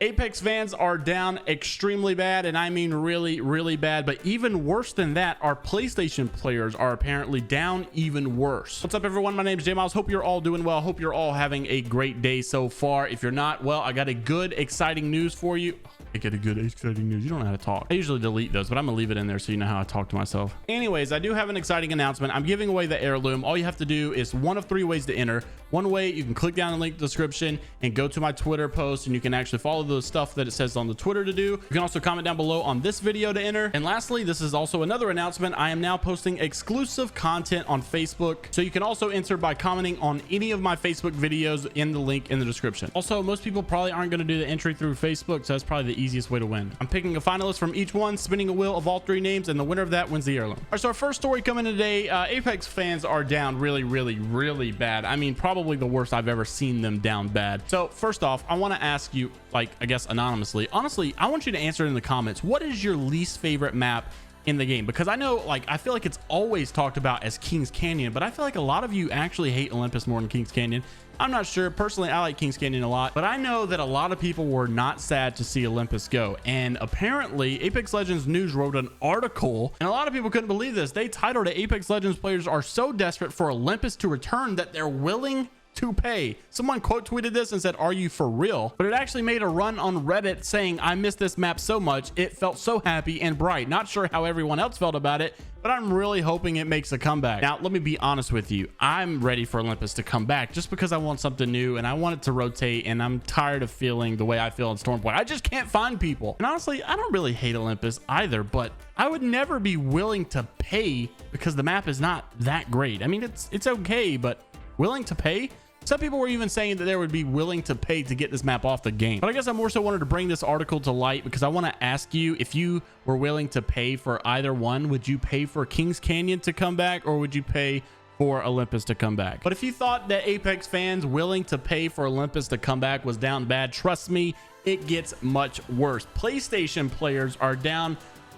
Apex fans are down extremely bad, and I mean really, really bad. But even worse than that, our PlayStation players are apparently down even worse. What's up, everyone? My name is JMeyels. Hope you're all doing well. Hope you're all having a great day so far. If you're not, well, I got a good, exciting news for you. I get a good, exciting news. You don't know how to talk. I usually delete those, but I'm gonna leave it in there so you know how I talk to myself. Anyways, I do have an exciting announcement. I'm giving away the heirloom. All you have to do is one of 3 ways to enter. One way, you can click down the link in the description and go to my Twitter post, and you can actually follow the stuff that it says on the Twitter to do. You can also comment down below on this video to enter. And lastly, this is also another announcement. I am now posting exclusive content on Facebook, so you can also enter by commenting on any of my Facebook videos in the link in the description. Also, most people probably aren't going to do the entry through Facebook, so that's probably the easiest way to win. I'm picking a finalist from each one, spinning a wheel of all 3 names, and the winner of that wins the heirloom. All right, so our first story coming today, Apex fans are down really, really, really bad. I mean, probably the worst I've ever seen them down bad. So first off, I want to ask you, like, I guess anonymously, honestly, I want you to answer in the comments, what is your least favorite map in the game? Because I know, like, I feel like it's always talked about as Kings Canyon, but I feel like a lot of you actually hate Olympus more than Kings Canyon. I'm not sure. Personally, I like Kings Canyon a lot, but I know that a lot of people were not sad to see Olympus go. And apparently Apex Legends News wrote an article, and a lot of people couldn't believe this. They titled it, Apex Legends players are so desperate for Olympus to return that they're willing to pay. Someone quote tweeted this and said, "Are you for real?" But it actually made a run on Reddit saying, "I miss this map so much. It felt so happy and bright." Not sure how everyone else felt about it, but I'm really hoping it makes a comeback. Now, let me be honest with you. I'm ready for Olympus to come back just because I want something new and I want it to rotate, and I'm tired of feeling the way I feel in Stormpoint. I just can't find people. And honestly, I don't really hate Olympus either, but I would never be willing to pay because the map is not that great. I mean, it's okay, but willing to pay? Some people were even saying that they would be willing to pay to get this map off the game. But I guess I more so wanted to bring this article to light because I want to ask you, if you were willing to pay for either one, would you pay for Kings Canyon to come back, or would you pay for Olympus to come back? But if you thought that Apex fans willing to pay for Olympus to come back was down bad, trust me, it gets much worse. PlayStation players are down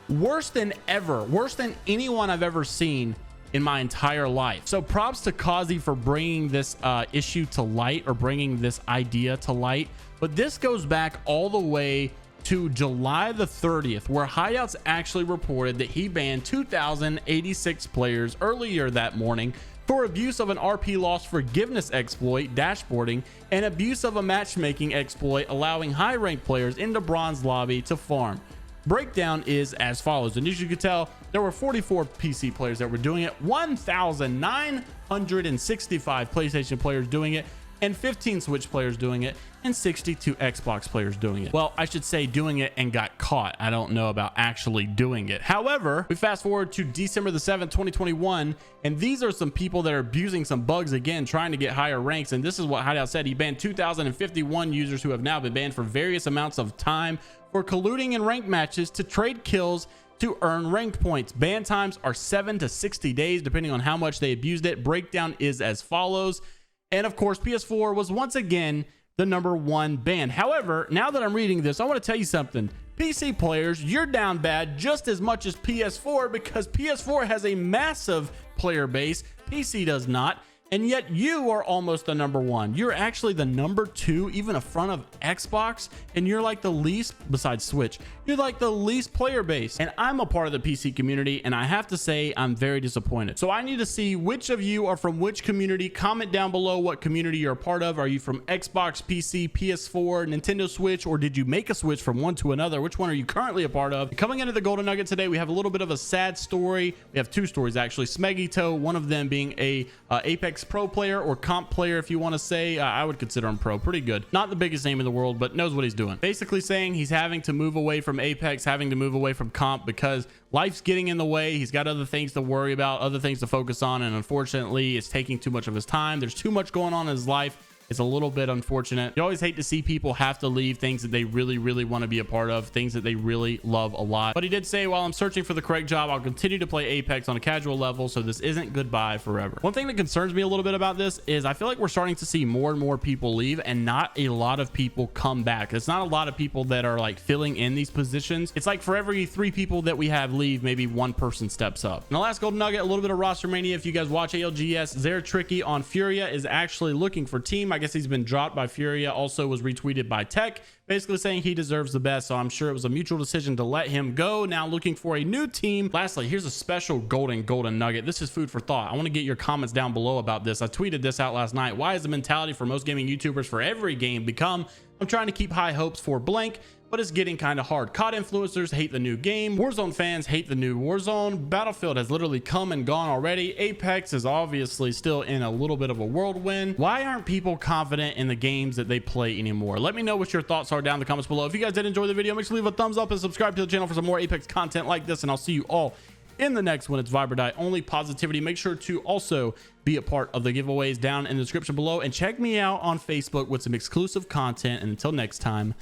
worse than ever, worse than anyone I've ever seen in my entire life. So props to Kazi for bringing this issue to light, or bringing this idea to light. But this goes back all the way to July the 30th, where Hideouts actually reported that he banned 2,086 players earlier that morning for abuse of an RP loss forgiveness exploit, dashboarding, and abuse of a matchmaking exploit, allowing high ranked players into bronze lobby to farm. Breakdown is as follows, and as you can tell, there were 44 PC players that were doing it, 1,965 PlayStation players doing it, and 15 Switch players doing it, and 62 Xbox players doing it. Well, I should say doing it and got caught. I don't know about actually doing it. However, we fast forward to December the 7th, 2021, and these are some people that are abusing some bugs again, trying to get higher ranks. And this is what Hideout said. He banned 2,051 users who have now been banned for various amounts of time for colluding in ranked matches to trade kills to earn ranked points. Ban times are 7 to 60 days, depending on how much they abused it. Breakdown is as follows. And of course, PS4 was once again the #1 ban. However, now that I'm reading this, I want to tell you something. PC players, you're down bad just as much as PS4, because PS4 has a massive player base. PC does not. And yet you are almost the #1. You're actually the #2, even in front of Xbox. And you're like the least, besides Switch, you're like the least player base. And I'm a part of the PC community, and I have to say I'm very disappointed. So I need to see which of you are from which community. Comment down below what community you're a part of. Are you from Xbox, PC, PS4, Nintendo Switch, or did you make a switch from one to another? Which one are you currently a part of? Coming into the Golden Nugget today, we have a little bit of a sad story. We have 2 stories actually. Smeggytoe, one of them being a Apex Pro player, or comp player if you want to say. I would consider him pro. Pretty good. Not the biggest name in the world, but knows what he's doing. Basically saying he's having to move away from Apex, having to move away from comp because life's getting in the way. He's got other things to worry about, other things to focus on, and unfortunately it's taking too much of his time. There's too much going on in his life. It's a little bit unfortunate. You always hate to see people have to leave things that they really, really want to be a part of, things that they really love a lot. But he did say, while I'm searching for the correct job, I'll continue to play Apex on a casual level, so this isn't goodbye forever. One thing that concerns me a little bit about this is I feel like we're starting to see more and more people leave and not a lot of people come back. It's not a lot of people that are like filling in these positions. It's like for every 3 people that we have leave, maybe 1 person steps up. And the last Golden Nugget, a little bit of roster mania. If you guys watch ALGS, Zeratricky on Furia is actually looking for team. I guess he's been dropped by Furia, also was retweeted by Tech, basically saying he deserves the best. So I'm sure it was a mutual decision to let him go. Now looking for a new team. Lastly, here's a special golden nugget. This is food for thought. I want to get your comments down below about this. I tweeted this out last night. Why is the mentality for most gaming YouTubers for every game become, I'm trying to keep high hopes for blank, but it's getting kind of hard. COD influencers hate the new game. Warzone fans hate the new Warzone. Battlefield has literally come and gone already. Apex is obviously still in a little bit of a whirlwind. Why aren't people confident in the games that they play anymore? Let me know what your thoughts are down in the comments below. If you guys did enjoy the video, make sure to leave a thumbs up and subscribe to the channel for some more Apex content like this, and I'll see you all in the next one. It's Vibe or Die, only positivity. Make sure to also be a part of the giveaways down in the description below, and check me out on Facebook with some exclusive content. And until next time,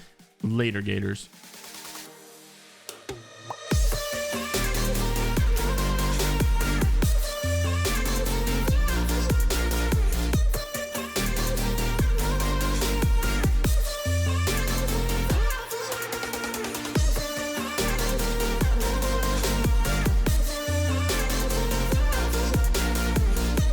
later, Gators.